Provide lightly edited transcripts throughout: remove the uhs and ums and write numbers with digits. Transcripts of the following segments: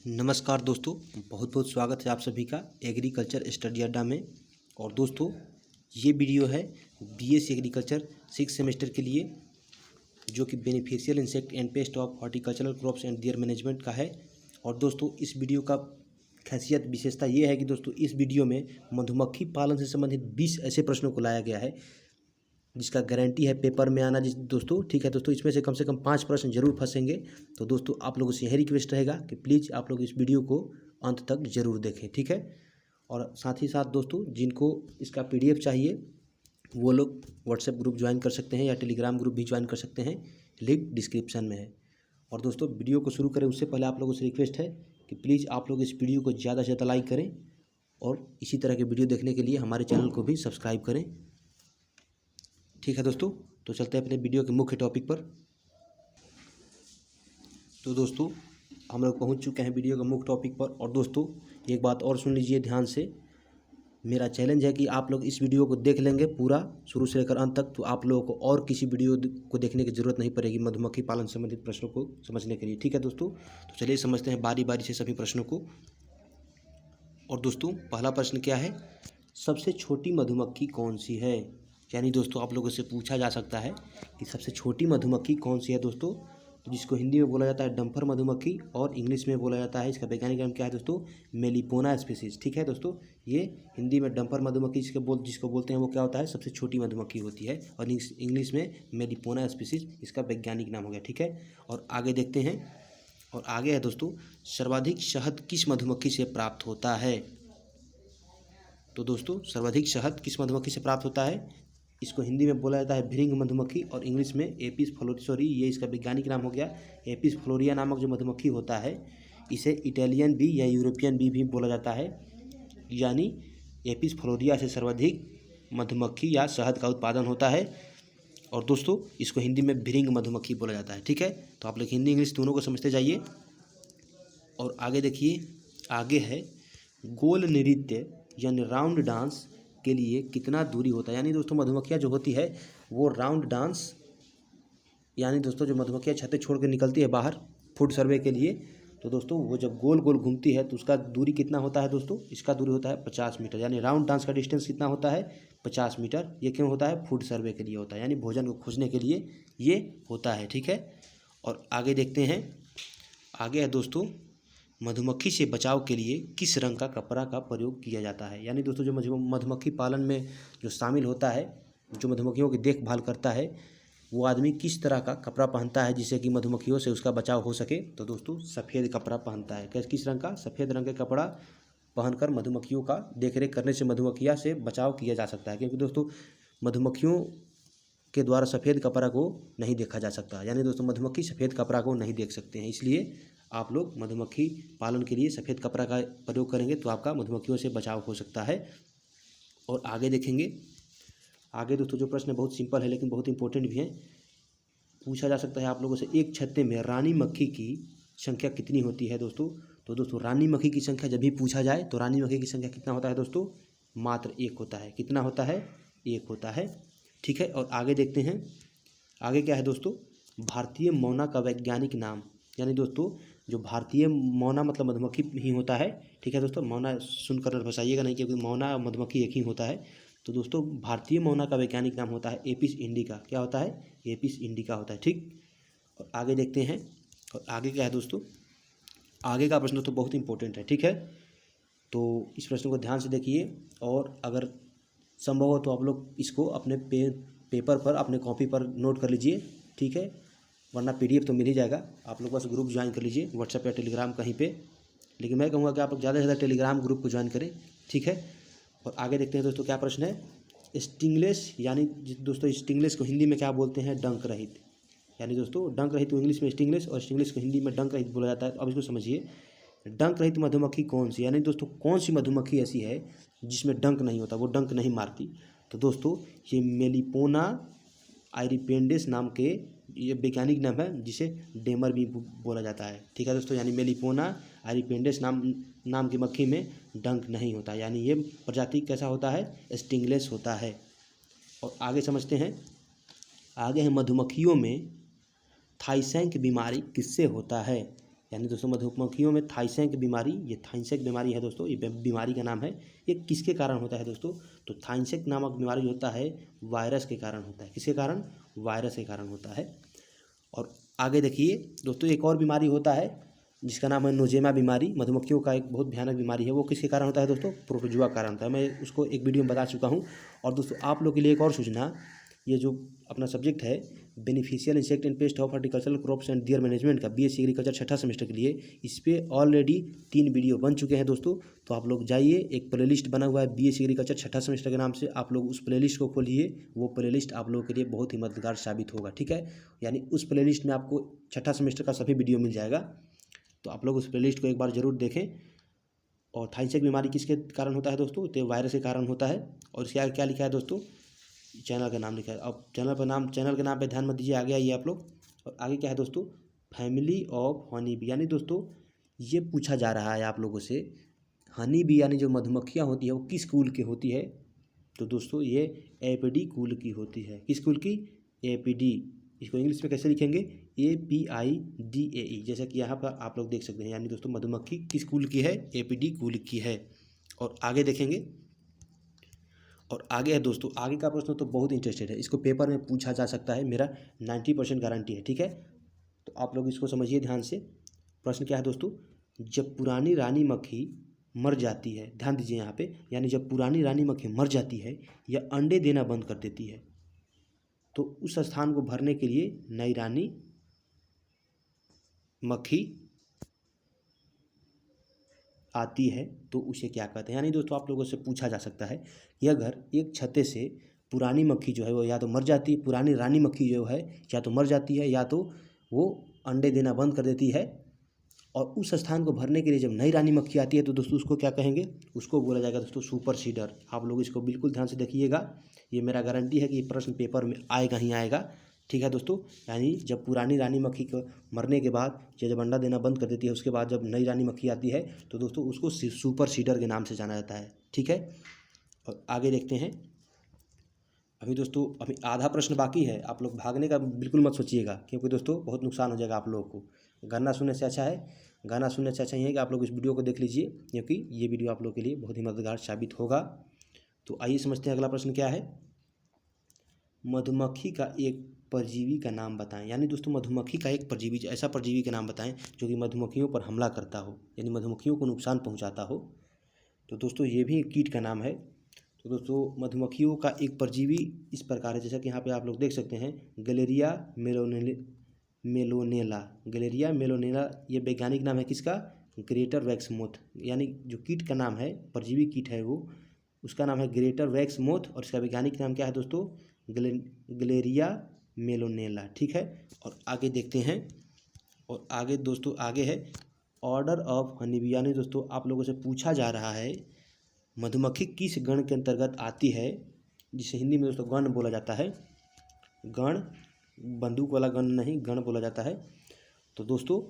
नमस्कार दोस्तों, बहुत बहुत स्वागत है आप सभी का एग्रीकल्चर स्टडी अड्डा में। और दोस्तों, ये वीडियो है बीएससी एग्रीकल्चर 6 सेमेस्टर के लिए, जो कि beneficial insect and paste of horticultural crops and there management का है। और दोस्तों, इस वीडियो का खासियत विशेषता ये है कि दोस्तों इस वीडियो में मधुमक्खी पालन से संबंधित 20 ऐसे प्रश्नों को लाया गया है जिसका गारंटी है पेपर में आना। दोस्तों ठीक है दोस्तों, इसमें से कम 5 प्रश्न जरूर फंसेंगे। तो दोस्तों, आप लोगों से यही रिक्वेस्ट रहेगा कि प्लीज़ आप लोग इस वीडियो को अंत तक जरूर देखें, ठीक है। और साथ ही साथ दोस्तों, जिनको इसका पीडीएफ चाहिए वो लोग व्हाट्सएप ग्रुप ज्वाइन कर सकते हैं या टेलीग्राम ग्रुप भी ज्वाइन कर सकते हैं, लिंक डिस्क्रिप्शन में है। और दोस्तों, वीडियो को शुरू करें उससे पहले आप लोगों से रिक्वेस्ट है कि प्लीज़ आप लोग इस वीडियो को ज़्यादा से ज़्यादा लाइक करें और इसी तरह के वीडियो देखने के लिए हमारे चैनल को भी सब्सक्राइब करें, ठीक है दोस्तों। तो चलते हैं अपने वीडियो के मुख्य टॉपिक पर। तो दोस्तों, हम लोग पहुंच चुके हैं वीडियो के मुख्य टॉपिक पर। और दोस्तों, एक बात और सुन लीजिए ध्यान से। मेरा चैलेंज है कि आप लोग इस वीडियो को देख लेंगे पूरा शुरू से लेकर अंत तक, तो आप लोगों को और किसी वीडियो को देखने की ज़रूरत नहीं पड़ेगी मधुमक्खी पालन संबंधित प्रश्नों को समझने के लिए, ठीक है दोस्तों। तो चलिए समझते हैं बारी बारी से सभी प्रश्नों को। और दोस्तों, पहला प्रश्न क्या है? सबसे छोटी मधुमक्खी कौन सी है? यानी दोस्तों, आप लोगों से पूछा जा सकता है कि सबसे छोटी मधुमक्खी कौन सी है दोस्तों। तो जिसको हिंदी में बोला जाता है डम्फर मधुमक्खी और इंग्लिश में बोला जाता है, इसका वैज्ञानिक नाम क्या है दोस्तों? मेलिपोना स्पीसीज, ठीक है दोस्तों। ये हिंदी में डम्फर मधुमक्खी जिसको बोलते हैं वो क्या होता है? सबसे छोटी मधुमक्खी होती है। और इंग्लिश में मेलिपोना स्पीसीज इसका वैज्ञानिक नाम हो गया, ठीक है। और आगे देखते हैं। और आगे है दोस्तों, सर्वाधिक शहद किस मधुमक्खी से प्राप्त होता है? तो दोस्तों, सर्वाधिक शहद किस मधुमक्खी से प्राप्त होता है? इसको हिंदी में बोला जाता है भृंग मधुमक्खी और इंग्लिश में एपिस फ्लोरिया, ये इसका वैज्ञानिक नाम हो गया। एपिस फ्लोरिया नामक जो मधुमक्खी होता है इसे इटालियन बी या यूरोपियन बी भी बोला जाता है। यानी एपिस फ्लोरिया से सर्वाधिक मधुमक्खी या शहद का उत्पादन होता है। और दोस्तों, इसको हिंदी में भृंग मधुमक्खी बोला जाता है, ठीक है। तो आप लोग हिंदी इंग्लिश दोनों को समझते जाइए। और आगे देखिए, आगे है गोल नृत्य यानी राउंड डांस के लिए कितना दूरी होता है? यानी दोस्तों, मधुमक्खियाँ जो होती है वो राउंड डांस, यानी दोस्तों जो मधुमक्खियाँ छत्ते छोड़ के निकलती है बाहर फूड सर्वे के लिए, तो दोस्तों वो जब गोल गोल घूमती है तो उसका दूरी कितना होता है दोस्तों? इसका दूरी होता है 50 मीटर। यानी राउंड डांस का डिस्टेंस कितना होता है? 50 मीटर। ये क्यों होता है? फूड सर्वे के लिए होता है, यानी भोजन को खोजने के लिए ये होता है, ठीक है। और आगे देखते हैं। आगे है दोस्तों, मधुमक्खी से बचाव के लिए किस रंग का कपड़ा का प्रयोग किया जाता है? यानी दोस्तों, जो मधुमक्खी पालन में जो शामिल होता है, जो मधुमक्खियों की देखभाल करता है, वो आदमी किस तरह का कपड़ा पहनता है जिससे कि मधुमक्खियों से उसका बचाव हो सके? तो दोस्तों, सफ़ेद कपड़ा पहनता है। किस रंग का? सफ़ेद रंग का कपड़ा पहनकर मधुमक्खियों का देखरेख करने से मधुमक्खियाँ से बचाव किया जा सकता है। क्योंकि दोस्तों, मधुमक्खियों के द्वारा सफ़ेद कपड़ा को नहीं देखा जा सकता। यानी दोस्तों, मधुमक्खी सफ़ेद कपड़ा को नहीं देख सकते हैं, इसलिए आप लोग मधुमक्खी पालन के लिए सफ़ेद कपड़ा का प्रयोग करेंगे तो आपका मधुमक्खियों से बचाव हो सकता है। और आगे देखेंगे। आगे दोस्तों, जो प्रश्न बहुत सिंपल है लेकिन बहुत इंपॉर्टेंट भी है। पूछा जा सकता है आप लोगों से, एक छत्ते में रानी मक्खी की संख्या कितनी होती है दोस्तों? तो दोस्तों, रानी मक्खी की संख्या जब भी पूछा जाए तो रानी मक्खी की संख्या कितना होता है दोस्तों? मात्र 1 होता है। कितना होता है? 1 होता है, ठीक है। और आगे देखते हैं। आगे क्या है दोस्तों? भारतीय मौना का वैज्ञानिक नाम। यानी दोस्तों, जो भारतीय मौना मतलब मधुमक्खी ही होता है, ठीक है दोस्तों। मौना सुनकर फंसाइएगा नहीं, क्योंकि मौना और मधुमक्खी एक ही होता है। तो दोस्तों, भारतीय मौना का वैज्ञानिक नाम होता है एपिस इंडिका। क्या होता है? एपिस इंडिका होता है, ठीक। और आगे देखते हैं। और आगे क्या है दोस्तों? आगे का प्रश्न तो बहुत इंपॉर्टेंट है, ठीक है। तो इस प्रश्न को ध्यान से देखिए और अगर संभव हो तो आप लोग इसको अपने पेपर पर, अपने कॉपी पर नोट कर लीजिए, ठीक है। वरना पीडीएफ तो मिल ही जाएगा। आप लोग बस ग्रुप ज्वाइन कर लीजिए व्हाट्सएप या टेलीग्राम कहीं पे। लेकिन मैं कहूँगा कि आप लोग ज़्यादा से ज़्यादा टेलीग्राम ग्रुप को ज्वाइन करें, ठीक है। और आगे देखते हैं दोस्तों, क्या प्रश्न है? स्टिंगलेस, यानी दोस्तों स्टिंगलेस को हिंदी में क्या बोलते हैं? डंक रहित। यानी दोस्तों, डंक रहित तो इंग्लिश में स्टिंगलेस और स्टिंगलेस को हिंदी में डंक रहित बोला जाता है। तो अब इसको समझिए, डंक रहित मधुमक्खी कौन सी? यानी दोस्तों, कौन सी मधुमक्खी ऐसी है जिसमें डंक नहीं होता, वो डंक नहीं मारती? तो दोस्तों, ये मेलिपोना आइरिपेंडेस नाम के, ये वैज्ञानिक नाम है, जिसे डेमर भी बोला जाता है, ठीक है दोस्तों। यानी मेलिपोना आइरिपेंडेस नाम की मक्खी में डंक नहीं होता, यानी ये प्रजाति कैसा होता है? स्टिंगलेस होता है। और आगे समझते हैं। आगे है, मधुमक्खियों में थाईसैंक बीमारी किससे होता है? यानी दोस्तों मधुमक्खियों में थाइसैक बीमारी, ये थाइसैक बीमारी है दोस्तों, ये बीमारी का नाम है। ये किसके कारण होता है दोस्तों? तो थाइसैक नामक बीमारी जो होता है वायरस के कारण होता है। किसके कारण? वायरस के कारण होता है। और आगे देखिए दोस्तों, एक और बीमारी होता है जिसका नाम है नोजेमा बीमारी। मधुमक्खियों का एक बहुत भयानक बीमारी है। वो किसके कारण होता है दोस्तों? प्रोटोजुआ कारण होता है। मैं उसको एक वीडियो में बता चुका हूँ। और दोस्तों आप लोग के लिए एक और सूचना, ये जो अपना सब्जेक्ट है beneficial insect and paste of horticultural crops and there management का, बीएससी एग्रीकल्चर छठा सेमेस्टर के लिए, इस पर ऑलरेडी 3 वीडियो बन चुके हैं दोस्तों। तो आप लोग जाइए, एक प्लेलिस्ट बना हुआ है बीएससी एग्रीकल्चर छठा सेमेस्टर के नाम से, आप लोग उस प्लेलिस्ट को खोलिए। वो प्लेलिस्ट आप लोगों के लिए बहुत ही मददगार साबित होगा, ठीक है। यानी उस प्लेलिस्ट में आपको छठा सेमेस्टर का सभी वीडियो मिल जाएगा। तो आप लोग उस प्लेलिस्ट को एक बार ज़रूर देखें। और थाइसैक बीमारी किसके कारण होता है दोस्तों? तो वायरस के कारण होता है। और इसके आगे क्या लिखा है दोस्तों? चैनल का नाम लिखा है। अब चैनल के नाम पे ध्यान मत दीजिए, आगे आइए आप लोग। और आगे क्या है दोस्तों? Family of honey bee. यानी दोस्तों ये पूछा जा रहा है आप लोगों से, हनी बी यानी जो मधुमक्खियाँ होती है वो किस कुल की होती है? तो दोस्तों ये एपिडी कुल की होती है। किस कुल की? एपिडी। इसको इंग्लिश में कैसे लिखेंगे? APIDAE, जैसा कि यहाँ पर आप लोग देख सकते हैं। यानी दोस्तों मधुमक्खी किस कुल की है? एपिडी कुल की है। और आगे देखेंगे, और आगे है दोस्तों, आगे का प्रश्न तो बहुत इंटरेस्टेड है, इसको पेपर में पूछा जा सकता है, मेरा 90% गारंटी है, ठीक है। तो आप लोग इसको समझिए ध्यान से। प्रश्न क्या है दोस्तों? जब पुरानी रानी मक्खी मर जाती है, ध्यान दीजिए यहाँ पे, यानी जब पुरानी रानी मक्खी मर जाती है या अंडे देना बंद कर देती है, तो उस स्थान को भरने के लिए नई रानी मक्खी आती है, तो उसे क्या कहते हैं? यानी दोस्तों आप लोगों से पूछा जा सकता है कि अगर एक छत्ते से पुरानी मक्खी जो है वो या तो मर जाती है, पुरानी रानी मक्खी जो है या तो मर जाती है या तो वो अंडे देना बंद कर देती है, और उस स्थान को भरने के लिए जब नई रानी मक्खी आती है तो दोस्तों उसको क्या कहेंगे? उसको बोला जाएगा दोस्तों सुपर सीडर। आप लोग इसको बिल्कुल ध्यान से देखिएगा, ये मेरा गारंटी है कि ये प्रश्न पेपर में आएगा ही आएगा, ठीक है दोस्तों। यानी जब पुरानी रानी मक्खी को मरने के बाद या जब अंडा देना बंद कर देती है, उसके बाद जब नई रानी मक्खी आती है तो दोस्तों उसको सुपर सीडर के नाम से जाना जाता है, ठीक है। और आगे देखते हैं। अभी दोस्तों अभी आधा प्रश्न बाकी है, आप लोग भागने का बिल्कुल मत सोचिएगा, क्योंकि दोस्तों बहुत नुकसान हो जाएगा आप लोगों को। गाना सुनने से अच्छा है, गाना सुनने से अच्छा ये है कि आप लोग इस वीडियो को देख लीजिए, क्योंकि ये वीडियो आप लोग के लिए बहुत ही मददगार साबित होगा। तो आइए समझते हैं अगला प्रश्न क्या है। मधुमक्खी का एक परजीवी का नाम बताएं। यानी दोस्तों मधुमक्खी का एक परजीवी, ऐसा परजीवी का नाम बताएं जो कि मधुमक्खियों पर हमला करता हो, यानी मधुमक्खियों को नुकसान पहुंचाता हो। तो दोस्तों ये भी एक कीट का नाम है। तो दोस्तों मधुमक्खियों का एक परजीवी इस प्रकार है, जैसा कि यहाँ पे आप लोग देख सकते हैं, गलेरिया मेलोनेला। गलेरिया मेलोनेला ये वैज्ञानिक नाम है किसका? Greater wax moth. यानी जो कीट का नाम है, परजीवी कीट है वो, उसका नाम है ग्रेटर वैक्स मोथ, और इसका वैज्ञानिक नाम क्या है दोस्तों? गलेरिया मेलोनेला, ठीक है। और आगे देखते हैं। और आगे दोस्तों आगे है ऑर्डर ऑफ हनी बी। यानी दोस्तों आप लोगों से पूछा जा रहा है मधुमक्खी किस गण के अंतर्गत आती है, जिसे हिंदी में दोस्तों गण बोला जाता है। गण, बंदूक वाला गण नहीं, गण बोला जाता है। तो दोस्तों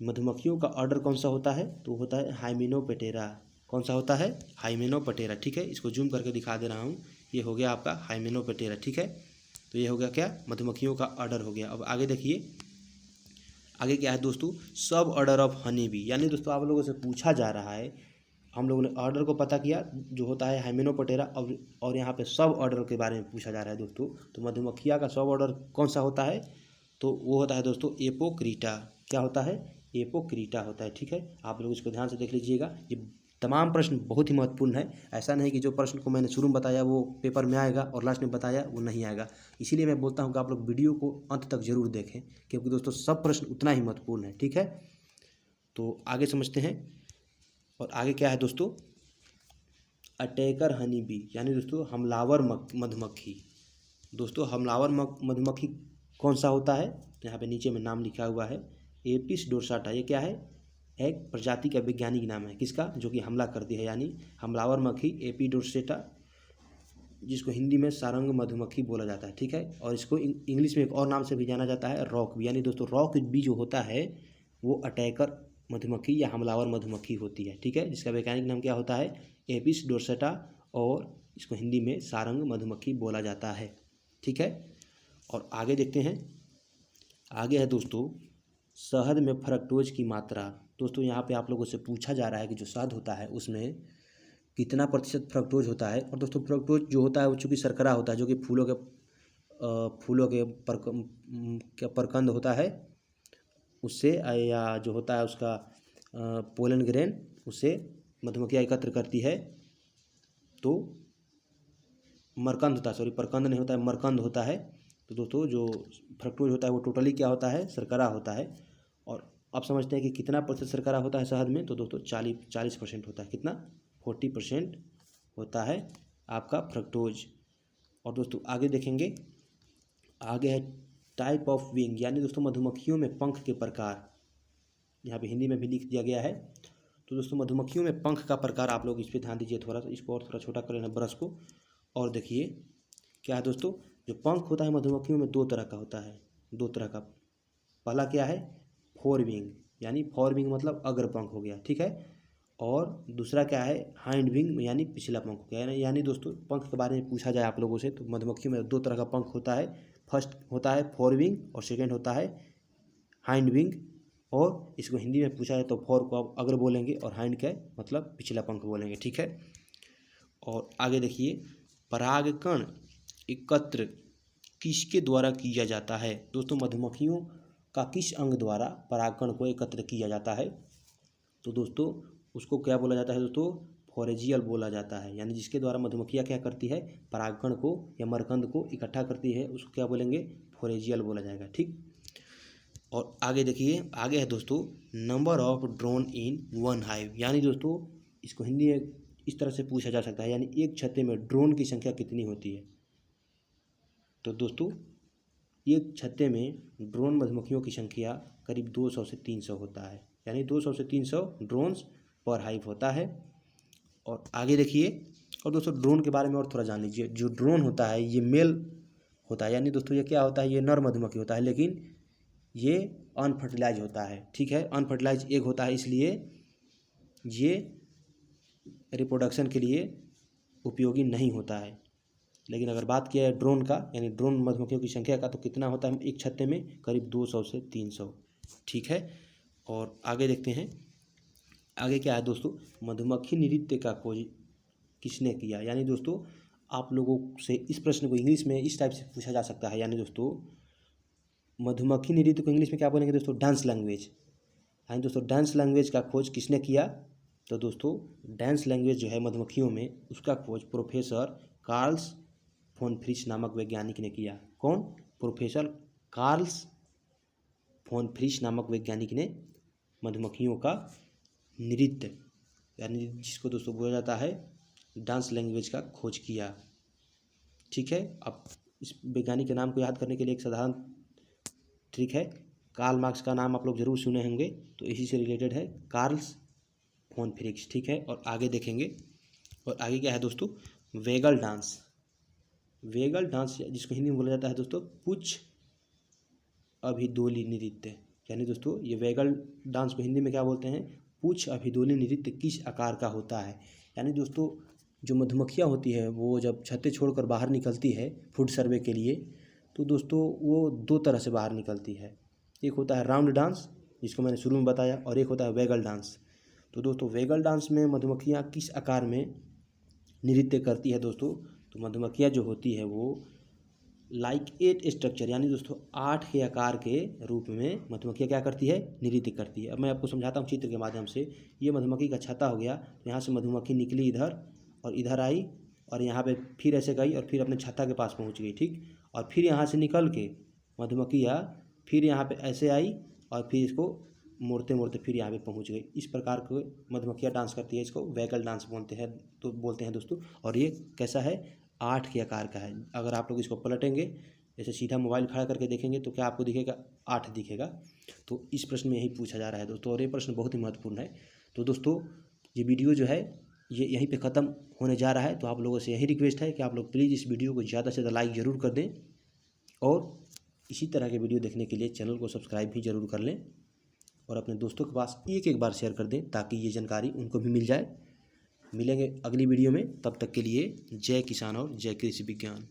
मधुमक्खियों का ऑर्डर कौन सा होता है? तो होता है हाइमेनोप्टेरा। कौन सा होता है? हाइमेनोप्टेरा, ठीक है। इसको जूम करके दिखा दे रहा हूँ, ये हो गया आपका हाइमेनोप्टेरा, ठीक है। तो ये हो गया क्या? मधुमक्खियों का ऑर्डर हो गया। अब आगे देखिए, आगे क्या है दोस्तों? सब ऑर्डर ऑफ हनी बी। यानी दोस्तों आप लोगों से पूछा जा रहा है, हम लोगों ने ऑर्डर को पता किया जो होता है हाइमेनोप्टेरा, और यहाँ पे सब ऑर्डर के बारे में पूछा जा रहा है दोस्तों। तो मधुमक्खिया का सब ऑर्डर कौन सा होता है? तो वो होता है दोस्तों एपोक्रीटा। क्या होता है? एपोक्रीटा होता है, ठीक है। आप लोग इसको ध्यान से देख लीजिएगा, ये तमाम प्रश्न बहुत ही महत्वपूर्ण है। ऐसा नहीं कि जो प्रश्न को मैंने शुरू में बताया वो पेपर में आएगा और लास्ट में बताया वो नहीं आएगा। इसीलिए मैं बोलता हूँ कि आप लोग वीडियो को अंत तक जरूर देखें, क्योंकि दोस्तों सब प्रश्न उतना ही महत्वपूर्ण है, ठीक है। तो आगे समझते हैं। और आगे क्या है दोस्तों? Attacker honey bee. यानी दोस्तों हमलावर मधुमक्खी। दोस्तों हमलावर मधुमक्खी कौन सा होता है? यहाँ पे नीचे में नाम लिखा हुआ है एपिस डोर्साटा। ये क्या है? एक प्रजाति का वैज्ञानिक नाम है किसका? जो कि हमला करती है, यानी हमलावर मक्खी एपिडोर्सेटा, जिसको हिंदी में सारंग मधुमक्खी बोला जाता है, ठीक है। और इसको इंग्लिश में एक और नाम से भी जाना जाता है, रॉक बी। यानी दोस्तों रॉक बी जो होता है वो अटैकर मधुमक्खी या हमलावर मधुमक्खी होती है, ठीक है, जिसका वैज्ञानिक नाम क्या होता है? एपिस डोर्सेटा, और इसको हिंदी में सारंग मधुमक्खी बोला जाता है, ठीक है। और आगे देखते हैं। आगे है दोस्तों शहद में फ्रक्टोज की मात्रा। दोस्तों यहाँ पे आप लोगों से पूछा जा रहा है कि जो शहद होता है उसमें कितना प्रतिशत फ्रक्टोज होता है। और दोस्तों फ्रक्टोज जो होता है वो चूँकि शर्करा होता है जो कि फूलों के प्रकंद होता है उससे, या जो होता है उसका पोलन ग्रेन, उससे मधुमक्खियाँ एकत्र करती है। तो मरकंद होता है, सॉरी प्रकंद नहीं होता है, मरकंद होता है। तो दोस्तों जो फ्रक्टोज होता है वो टोटली क्या होता है, शर्करा होता है। और अब समझते हैं कि कितना प्रतिशत शर्करा होता है शहद में। तो दोस्तों 40% होता है। कितना? 40% होता है आपका फ्रक्टोज। और दोस्तों आगे देखेंगे, आगे है टाइप ऑफ विंग, यानी दोस्तों मधुमक्खियों में पंख के प्रकार। यहाँ पे हिंदी में भी लिख दिया गया है। तो दोस्तों मधुमक्खियों में पंख का प्रकार, आप लोग इस पर ध्यान दीजिए थोड़ा सा, इसको और थोड़ा छोटा कर लेना ब्रश को। और देखिए क्या है दोस्तों, जो पंख होता है मधुमक्खियों में दो तरह का होता है, दो तरह का। पहला क्या है, फोर विंग, यानी फोर विंग मतलब अग्र पंख हो गया, ठीक है। और दूसरा क्या है, हाइंड विंग, यानी पिछला पंख हो गया। यानी दोस्तों पंख के बारे में पूछा जाए आप लोगों से तो मधुमक्खियों में दो तरह का पंख होता है। फर्स्ट होता है फोर विंग और सेकेंड होता है हाइंड विंग। और इसको हिंदी में पूछा जाए तो फोर को आप अग्र बोलेंगे और हाइंड का मतलब पिछला पंख बोलेंगे, ठीक है। और आगे देखिए, परागकण एकत्र किसके द्वारा किया जाता है। दोस्तों मधुमक्खियों का किस अंग द्वारा परागकण को एकत्र किया जाता है। तो दोस्तों उसको क्या बोला जाता है दोस्तों, फोरेजियल बोला जाता है। यानी जिसके द्वारा मधुमक्खियाँ क्या करती है, परागकण को या मरकंद को इकट्ठा करती है, उसको क्या बोलेंगे, फोरेजियल बोला जाएगा, ठीक। और आगे देखिए, आगे है दोस्तों number of drone in one hive, यानी दोस्तों इसको हिंदी में इस तरह से पूछा जा सकता है, यानी एक छत्ते में ड्रोन की संख्या कितनी होती है। तो दोस्तों एक छत्ते में ड्रोन मधुमक्खियों की संख्या करीब 200 से 300 होता है, यानी 200 से 300 ड्रोन्स पर हाइव होता है। और आगे देखिए, और दोस्तों ड्रोन के बारे में और थोड़ा जान लीजिए। जो ड्रोन होता है ये मेल होता है, यानी दोस्तों ये क्या होता है, ये नर मधुमक्खी होता है, लेकिन ये अनफर्टिलाइज होता है, ठीक है। अनफर्टिलाइज एग होता है, इसलिए ये रिप्रोडक्शन के लिए उपयोगी नहीं होता है। लेकिन अगर बात किया है ड्रोन का, यानी ड्रोन मधुमक्खियों की संख्या का, तो कितना होता है एक छत्ते में, करीब 200 से 300, ठीक है। और आगे देखते हैं, आगे क्या है दोस्तों, मधुमक्खी नृत्य का खोज किसने किया। यानी दोस्तों आप लोगों से इस प्रश्न को इंग्लिश में इस टाइप से पूछा जा सकता है। यानी दोस्तों मधुमक्खी नृत्य को इंग्लिश में क्या बोलेंगे दोस्तों, डांस लैंग्वेज। यानी दोस्तों डांस लैंग्वेज का खोज किसने किया। तो दोस्तों डांस लैंग्वेज जो है मधुमक्खियों में, उसका खोज प्रोफेसर कार्ल्स फोन फ्रिश नामक वैज्ञानिक ने किया। कौन? प्रोफेसर कार्ल्स फोन फ्रिश नामक वैज्ञानिक ने मधुमक्खियों का नृत्य, यानी जिसको दोस्तों बोला जाता है डांस लैंग्वेज का खोज किया, ठीक है। अब इस वैज्ञानिक के नाम को याद करने के लिए एक साधारण ट्रिक है, कार्ल मार्क्स का नाम आप लोग जरूर सुने होंगे, तो इसी से रिलेटेड है, कार्ल्स फोन फ्रिश, ठीक है। और आगे देखेंगे, और आगे क्या है दोस्तों, वेगल डांस। वेगल डांस जिसको हिंदी में बोला जाता है दोस्तों पुच्छ अभिदोली नृत्य। यानी दोस्तों ये वेगल डांस को हिंदी में क्या बोलते हैं, पुच्छ अभिदोली नृत्य किस आकार का होता है। यानी दोस्तों जो मधुमक्खियाँ होती है वो जब छत्ते छोड़कर बाहर निकलती है फूड सर्वे के लिए, तो दोस्तों वो दो तरह से बाहर निकलती है। एक होता है राउंड डांस, जिसको मैंने शुरू में बताया, और एक होता है वेगल डांस। तो दोस्तों वेगल डांस में मधुमक्खियाँ किस आकार में नृत्य करती है दोस्तों, तो मधुमक्खियाँ जो होती है वो लाइक 8 स्ट्रक्चर, यानी दोस्तों 8 के आकार के रूप में मधुमक्खियाँ क्या करती है, नृत्य करती है। अब मैं आपको समझाता हूँ चित्र के माध्यम से। ये मधुमक्खी का छत्ता हो गया, यहाँ से मधुमक्खी निकली इधर और इधर आई, और यहाँ पे फिर ऐसे गई और फिर अपने छत्ता के पास पहुँच गई, ठीक। और फिर यहाँ से निकल के मधुमक्खियाँ फिर यहाँ पे ऐसे आई और फिर इसको मोड़ते मोड़ते फिर यहाँ पे पहुँच गई। इस प्रकार के मधुमक्खियाँ डांस करती है, इसको वेगल डांस बोलते हैं दोस्तों। और ये कैसा है, 8 के आकार का है। अगर आप लोग इसको पलटेंगे, जैसे सीधा मोबाइल खड़ा करके देखेंगे तो क्या आपको दिखेगा, 8 दिखेगा। तो इस प्रश्न में यही पूछा जा रहा है दोस्तों, और ये प्रश्न बहुत ही महत्वपूर्ण है। तो दोस्तों ये वीडियो जो है ये यहीं पे ख़त्म होने जा रहा है। तो आप लोगों से यही रिक्वेस्ट है कि आप लोग प्लीज़ इस वीडियो को ज़्यादा से ज़्यादा लाइक ज़रूर कर दें, और इसी तरह के वीडियो देखने के लिए चैनल को सब्सक्राइब भी ज़रूर कर लें, और अपने दोस्तों के पास एक बार शेयर कर दें ताकि ये जानकारी उनको भी मिल जाए। मिलेंगे अगली वीडियो में, तब तक के लिए जय किसान और जय कृषि विज्ञान।